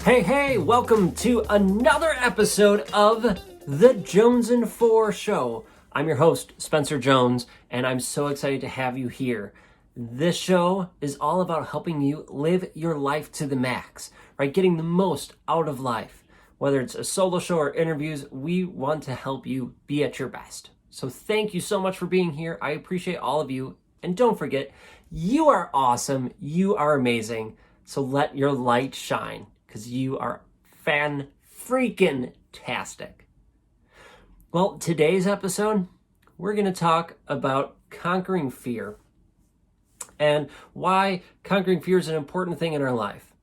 Hey, welcome to another episode of the Jonesin 4 Show. I'm your host, Spencer Jones, and I'm so excited to have you here. This show is all about helping you live your life to the max, right? Getting the most out of life. Whether it's a solo show or interviews, we want to help you be at your best. So thank you so much for being here. I appreciate all of you. And don't forget, you are awesome. You are amazing. So let your light shine, because you are fan-freaking-tastic. Well, today's episode, we're going to talk about conquering fear and why conquering fear is an important thing in our life.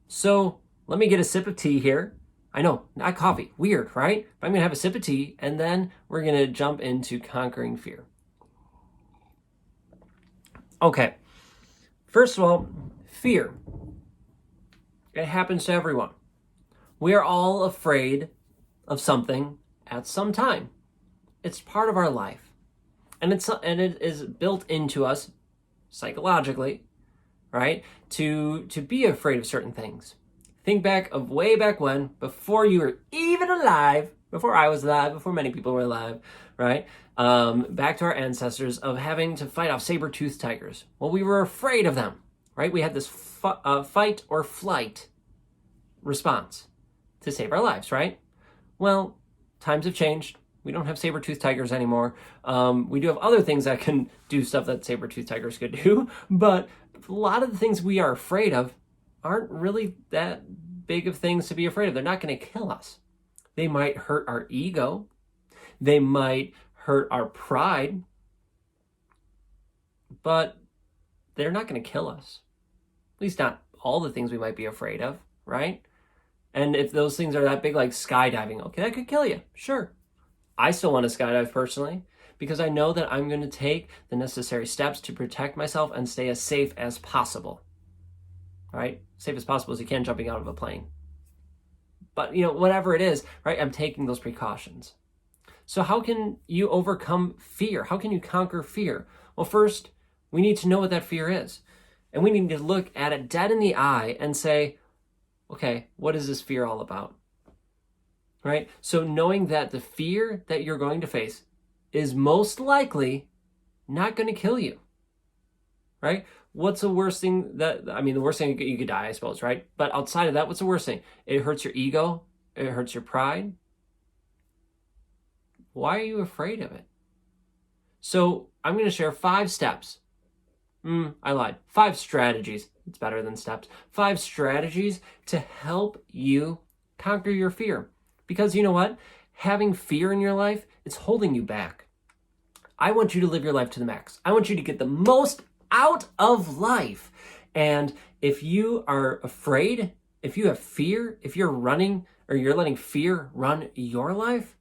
So let me get a sip of tea here. I know, not coffee. Weird, right? But I'm going to have a sip of tea, and then we're going to jump into conquering fear. Okay, first of all, fear. It happens to everyone. We are all afraid of something at some time. It's part of our life. And it is built into us psychologically, right? To be afraid of certain things. Think back of way back when, before you were even alive, before I was alive, before many people were alive, right? Back to our ancestors of having to fight off saber-toothed tigers. Well, we were afraid of them, right? We had this fight or flight response to save our lives, right? Well, times have changed. We don't have saber-toothed tigers anymore. We do have other things that can do stuff that saber-toothed tigers could do, but a lot of the things we are afraid of aren't really that big of things to be afraid of. They're not going to kill us. They might hurt our ego. They might hurt our pride, but they're not going to kill us. At least not all the things we might be afraid of, right? And if those things are that big, like skydiving, okay, that could kill you, sure. I still want to skydive personally, because I know that I'm going to take the necessary steps to protect myself and stay as safe as possible, right? Safe as possible as you can jumping out of a plane. But, whatever it is, right, I'm taking those precautions. So how can you overcome fear? How can you conquer fear? Well, first, we need to know what that fear is. And we need to look at it dead in the eye and say, okay, what is this fear all about? Right? So knowing that the fear that you're going to face is most likely not going to kill you. Right? What's the worst thing the worst thing you could die, I suppose, right? But outside of that, what's the worst thing? It hurts your ego. It hurts your pride. Why are you afraid of it? So I'm going to share 5 steps. I lied. 5 strategies. It's better than steps. 5 strategies to help you conquer your fear. Because you know what? Having fear in your life, it's holding you back. I want you to live your life to the max. I want you to get the most out of life. And if you are afraid, if you have fear, if you're running or you're letting fear run your life,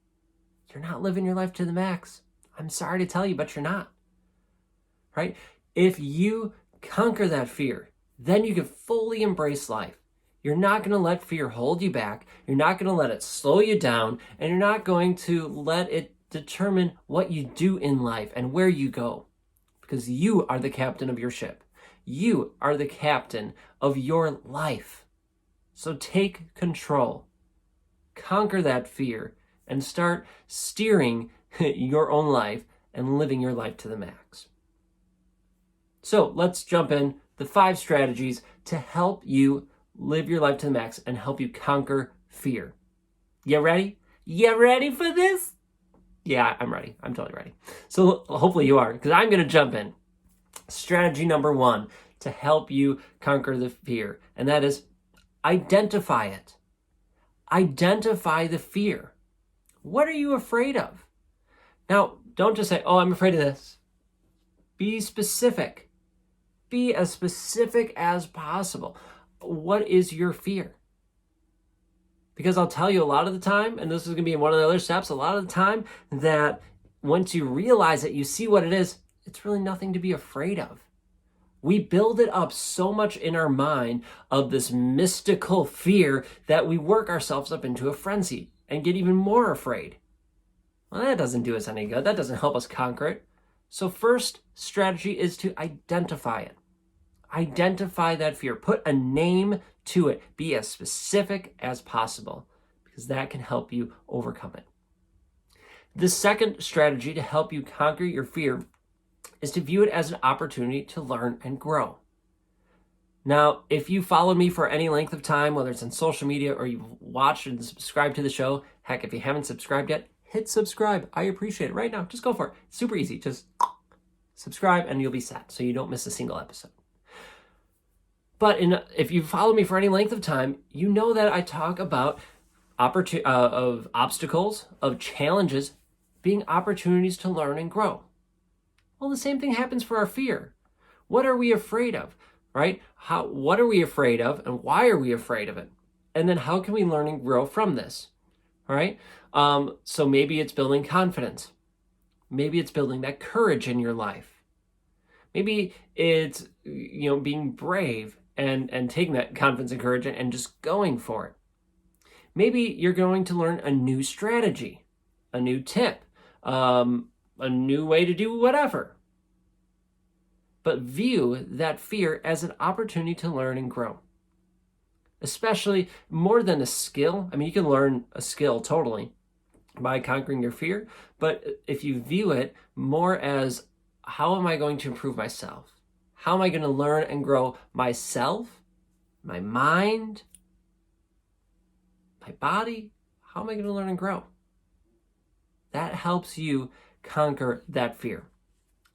you're not living your life to the max. I'm sorry to tell you, but you're not. Right? If you conquer that fear, then you can fully embrace life. You're not going to let fear hold you back. You're not going to let it slow you down. And you're not going to let it determine what you do in life and where you go. Because you are the captain of your ship. You are the captain of your life. So take control. Conquer that fear and start steering your own life and living your life to the max. So let's jump in. The 5 strategies to help you live your life to the max and help you conquer fear. You ready? You ready for this? Yeah, I'm ready. I'm totally ready. So hopefully you are, because I'm going to jump in. Strategy number 1 to help you conquer the fear, and that is identify it. Identify the fear. What are you afraid of? Now, don't just say, oh, I'm afraid of this. Be specific. Be as specific as possible. What is your fear? Because I'll tell you a lot of the time, and this is going to be one of the other steps, a lot of the time that once you realize it, you see what it is, it's really nothing to be afraid of. We build it up so much in our mind of this mystical fear that we work ourselves up into a frenzy and get even more afraid. Well, that doesn't do us any good. That doesn't help us conquer it. So first strategy is to identify it. Identify that fear. Put a name to it. Be as specific as possible, because that can help you overcome it. The second strategy to help you conquer your fear is to view it as an opportunity to learn and grow. Now, if you followed me for any length of time, whether it's on social media or you've watched and subscribed to the show, heck, if you haven't subscribed yet, hit subscribe. I appreciate it right now. Just go for it. It's super easy. Just subscribe and you'll be set so you don't miss a single episode. But if you follow me for any length of time, you know that I talk about of obstacles, of challenges being opportunities to learn and grow. Well, the same thing happens for our fear. What are we afraid of, right? What are we afraid of and why are we afraid of it? And then how can we learn and grow from this, all right? So maybe it's building confidence. Maybe it's building that courage in your life. Maybe it's, being brave and taking that confidence and courage and just going for it. Maybe you're going to learn a new strategy, a new tip, a new way to do whatever. But view that fear as an opportunity to learn and grow. Especially more than a skill. I mean, you can learn a skill totally by conquering your fear, but if you view it more as, how am I going to improve myself? How am I going to learn and grow myself, my mind, my body? How am I going to learn and grow? That helps you conquer that fear.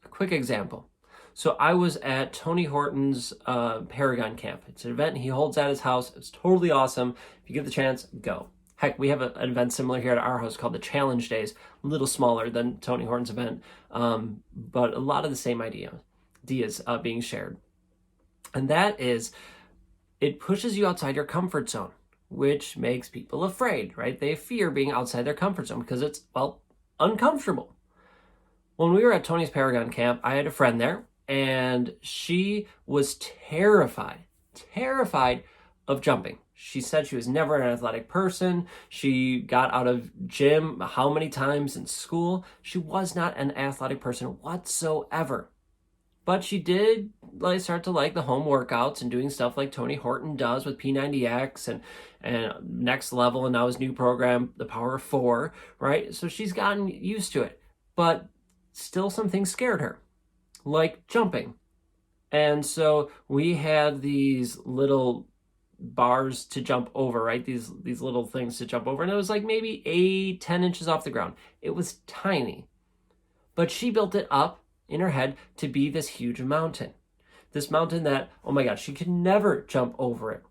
A quick example. So I was at Tony Horton's Paragon Camp. It's an event he holds at his house. It's totally awesome. If you get the chance, go. Heck, we have an event similar here at our house called the Challenge Days, a little smaller than Tony Horton's event, but a lot of the same ideas being shared. And that is, it pushes you outside your comfort zone, which makes people afraid, right? They fear being outside their comfort zone because it's, uncomfortable. When we were at Tony's Paragon Camp, I had a friend there, and she was terrified of jumping. She said she was never an athletic person. She got out of gym how many times in school. She was not an athletic person whatsoever. But she did start to like the home workouts and doing stuff like Tony Horton does with P90X and Next Level, and now his new program, The Power of Four, right? So she's gotten used to it. But still some things scared her, like jumping. And so we had these little bars to jump over, right? These little things to jump over. And it was like maybe 10 inches off the ground. It was tiny. But she built it up in her head to be this huge mountain. This mountain that, oh my gosh, she could never jump over it.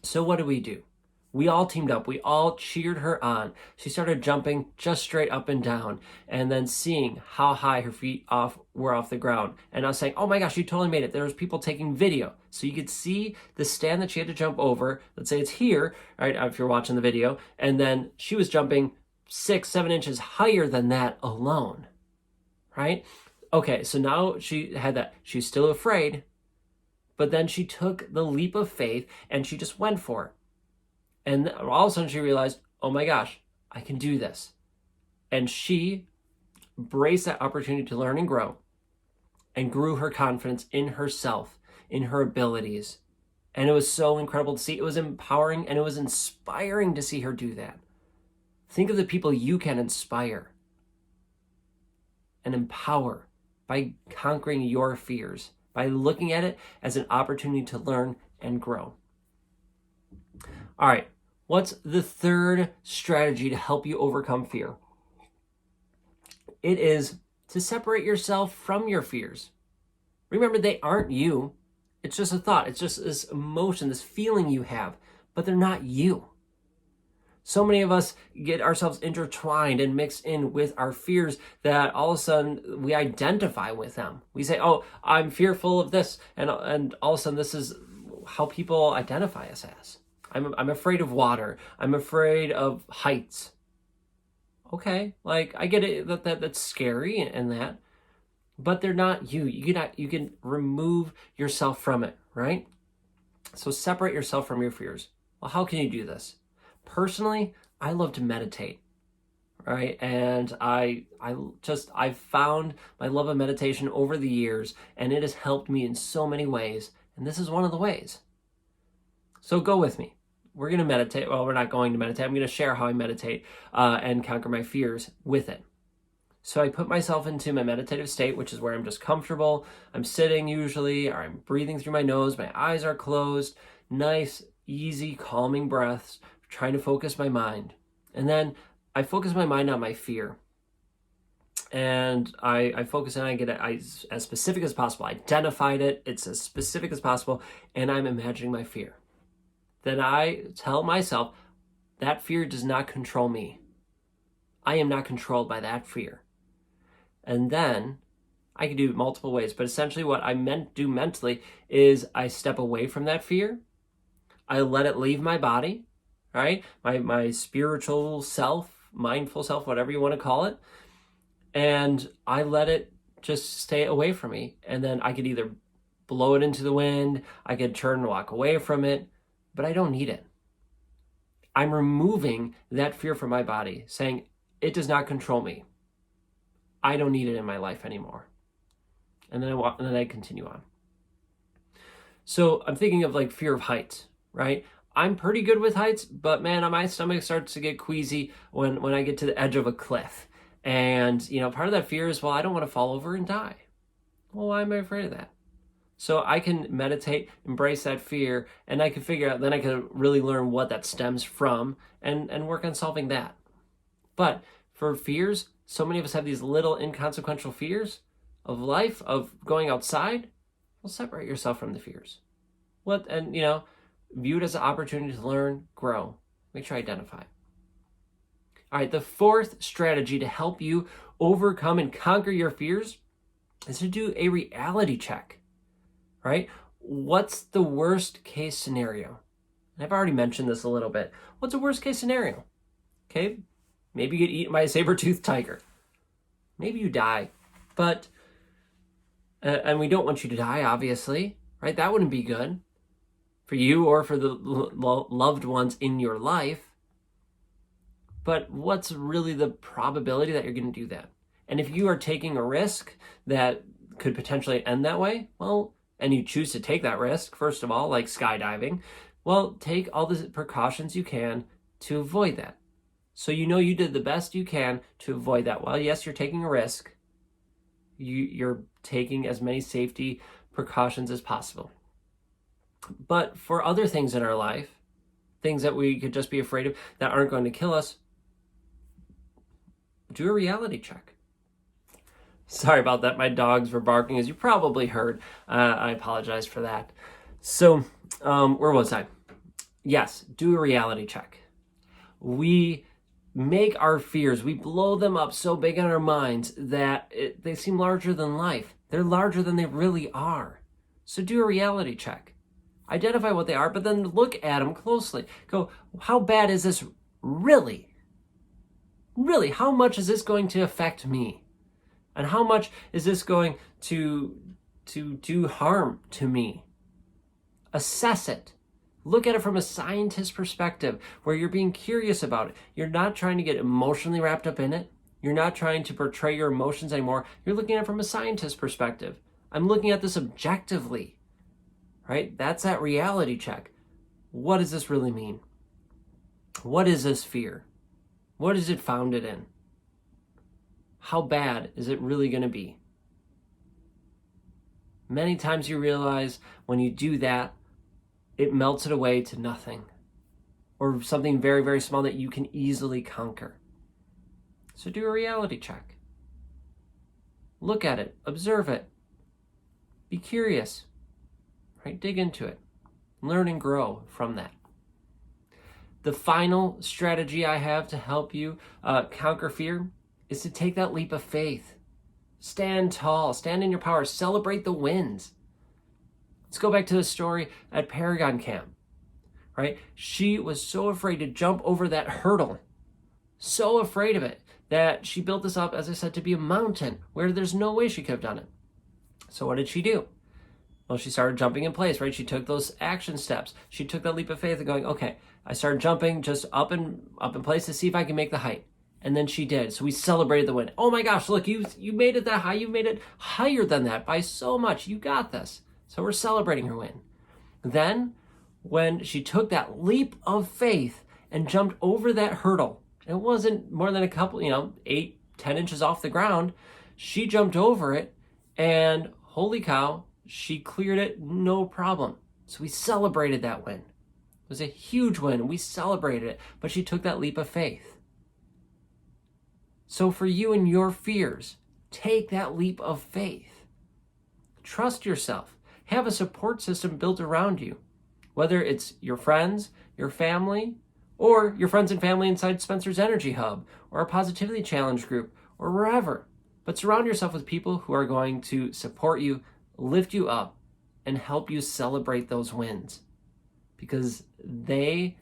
So what do? We all teamed up. We all cheered her on. She started jumping just straight up and down, and then seeing how high her feet were off the ground. And I was saying, oh my gosh, you totally made it. There was people taking video. So you could see the stand that she had to jump over. Let's say it's here, right, if you're watching the video. And then she was jumping 6-7 inches higher than that alone, right? Okay, so now she had that. She's still afraid, but then she took the leap of faith and she just went for it. And all of a sudden she realized, oh my gosh, I can do this. And she embraced that opportunity to learn and grow and grew her confidence in herself, in her abilities. And it was so incredible to see. It was empowering and it was inspiring to see her do that. Think of the people you can inspire and empower by conquering your fears, by looking at it as an opportunity to learn and grow. All right. What's the third strategy to help you overcome fear? It is to separate yourself from your fears. Remember, they aren't you. It's just a thought. It's just this emotion, this feeling you have, but they're not you. So many of us get ourselves intertwined and mixed in with our fears that all of a sudden we identify with them. We say, oh, I'm fearful of this. And all of a sudden this is how people identify us as. I'm afraid of water. I'm afraid of heights. Okay, I get it that's scary and that, but they're not you. You can remove yourself from it, right? So separate yourself from your fears. Well, how can you do this? Personally, I love to meditate, right? And I've found my love of meditation over the years, and it has helped me in so many ways. And this is one of the ways. So go with me. We're going to meditate. Well, we're not going to meditate. I'm going to share how I meditate and conquer my fears with it. So I put myself into my meditative state, which is where I'm just comfortable. I'm sitting usually, or I'm breathing through my nose. My eyes are closed. Nice, easy, calming breaths, trying to focus my mind. And then I focus my mind on my fear. And I focus and I get it as specific as possible. I identified it. It's as specific as possible. And I'm imagining my fear. Then I tell myself that fear does not control me. I am not controlled by that fear. And then I can do it multiple ways, but essentially what I do mentally is I step away from that fear. I let it leave my body, right? My spiritual self, mindful self, whatever you want to call it. And I let it just stay away from me. And then I could either blow it into the wind, I could turn and walk away from it, but I don't need it. I'm removing that fear from my body, saying it does not control me. I don't need it in my life anymore. And then I continue on. So I'm thinking of like fear of heights, right? I'm pretty good with heights, but man, my stomach starts to get queasy when I get to the edge of a cliff. And, part of that fear is, well, I don't want to fall over and die. Well, why am I afraid of that? So I can meditate, embrace that fear, and I can figure out, then I can really learn what that stems from and work on solving that. But for fears, so many of us have these little inconsequential fears of life, of going outside. Well, separate yourself from the fears. View it as an opportunity to learn, grow. Make sure I identify it. All right, the fourth strategy to help you overcome and conquer your fears is to do a reality check, right? What's the worst case scenario? I've already mentioned this a little bit. What's a worst case scenario? Okay, maybe you get eaten by a saber-toothed tiger. Maybe you die, but, and we don't want you to die, obviously, right? That wouldn't be good for you or for the loved ones in your life. But what's really the probability that you're going to do that? And if you are taking a risk that could potentially end that way, well, and you choose to take that risk, first of all, like skydiving, well, take all the precautions you can to avoid that. So you did the best you can to avoid that. Well, yes, you're taking a risk. You're taking as many safety precautions as possible. But for other things in our life, things that we could just be afraid of that aren't going to kill us, do a reality check. Sorry about that. My dogs were barking, as you probably heard. I apologize for that. So, where was I? Yes, do a reality check. We make our fears, we blow them up so big in our minds that they seem larger than life. They're larger than they really are. So do a reality check. Identify what they are, but then look at them closely. Go, how bad is this really? Really, how much is this going to affect me? And how much is this going to do harm to me? Assess it. Look at it from a scientist's perspective, where you're being curious about it. You're not trying to get emotionally wrapped up in it. You're not trying to portray your emotions anymore. You're looking at it from a scientist's perspective. I'm looking at this objectively, right? That's that reality check. What does this really mean? What is this fear? What is it founded in? How bad is it really going to be? Many times you realize when you do that, it melts it away to nothing, or something very, very small that you can easily conquer. So do a reality check. Look at it, observe it, be curious, right? Dig into it, learn and grow from that. The final strategy I have to help you conquer fear is to take that leap of faith. Stand tall, stand in your power, celebrate the wins. Let's go back to the story at Paragon Camp, right? She was so afraid to jump over that hurdle, so afraid of it, that she built this up, as I said, to be a mountain where there's no way she could have done it. So what did she do? Well, she started jumping in place, right? She took those action steps. She took that leap of faith and going, okay, I started jumping just up in place to see if I can make the height. And then she did. So we celebrated the win. Oh my gosh, look, you made it that high. You made it higher than that by so much. You got this. So we're celebrating her win. Then when she took that leap of faith and jumped over that hurdle. It wasn't more than a couple, 8, 10 inches off the ground. She jumped over it, and holy cow, she cleared it no problem. So we celebrated that win. It was a huge win. We celebrated it, but she took that leap of faith. So for you and your fears, take that leap of faith. Trust yourself. Have a support system built around you, whether it's your friends, your family, or your friends and family inside Spencer's Energy Hub, or a Positivity Challenge group, or wherever. But surround yourself with people who are going to support you, lift you up, and help you celebrate those wins, because they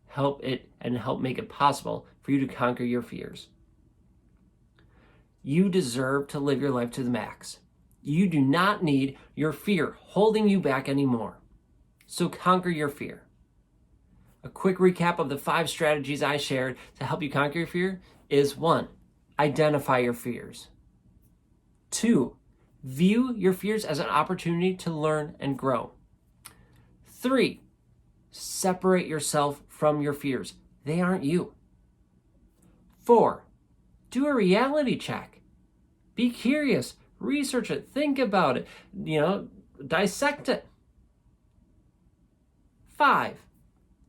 help it and help make it possible for you to conquer your fears. You deserve to live your life to the max. You do not need your fear holding you back anymore. So conquer your fear. A quick recap of the 5 strategies I shared to help you conquer your fear is 1, identify your fears. 2, view your fears as an opportunity to learn and grow. 3, separate yourself from your fears. They aren't you. 4, do a reality check. Be curious, research it, think about it, dissect it. 5,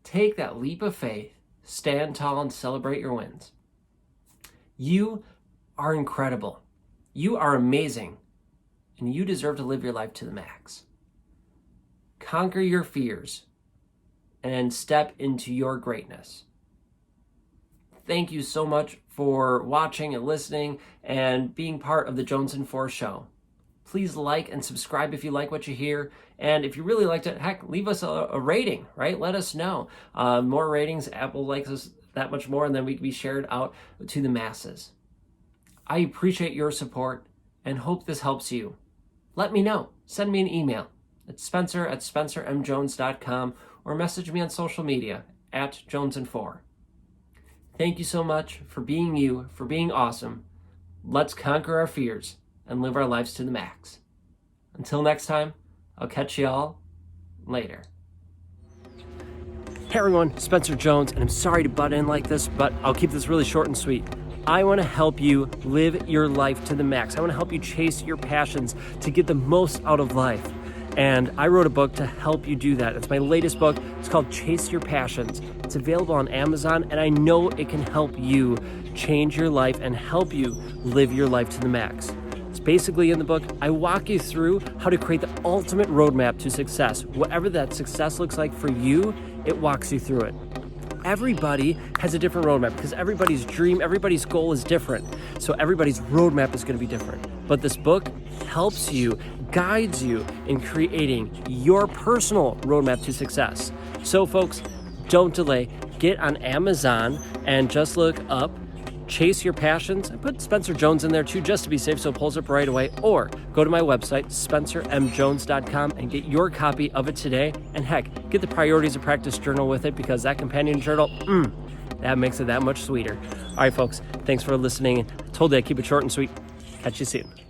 take that leap of faith, stand tall, and celebrate your wins. You are incredible. You are amazing. And you deserve to live your life to the max. Conquer your fears and step into your greatness. Thank you so much for watching and listening and being part of the Jonesin 4 show. Please like and subscribe if you like what you hear. And if you really liked it, heck, leave us a rating, right? Let us know. More ratings, Apple likes us that much more, and then we can be shared out to the masses. I appreciate your support and hope this helps you. Let me know. Send me an email at spencer@spencermjones.com or message me on social media at Jonesin4. Thank you so much for being you, for being awesome. Let's conquer our fears and live our lives to the max. Until next time, I'll catch you all later. Hey everyone, Spencer Jones, and I'm sorry to butt in like this, but I'll keep this really short and sweet. I want to help you live your life to the max. I want to help you chase your passions to get the most out of life. And I wrote a book to help you do that. It's my latest book. It's called Chase Your Passions. It's available on Amazon, and I know it can help you change your life and help you live your life to the max. It's basically in the book, I walk you through how to create the ultimate roadmap to success. Whatever that success looks like for you, it walks you through it. Everybody has a different roadmap because everybody's dream, everybody's goal is different. So everybody's roadmap is going to be different. But this book helps you, guides you in creating your personal roadmap to success. So folks, don't delay. Get on Amazon and just look up Chase Your Passions. I put Spencer Jones in there too, just to be safe, so it pulls up right away. Or go to my website, spencermjones.com, and get your copy of it today. And heck, get the Priorities of Practice journal with it, because that companion journal, that makes it that much sweeter. All right, folks, thanks for listening. I told you I'd keep it short and sweet. Catch you soon.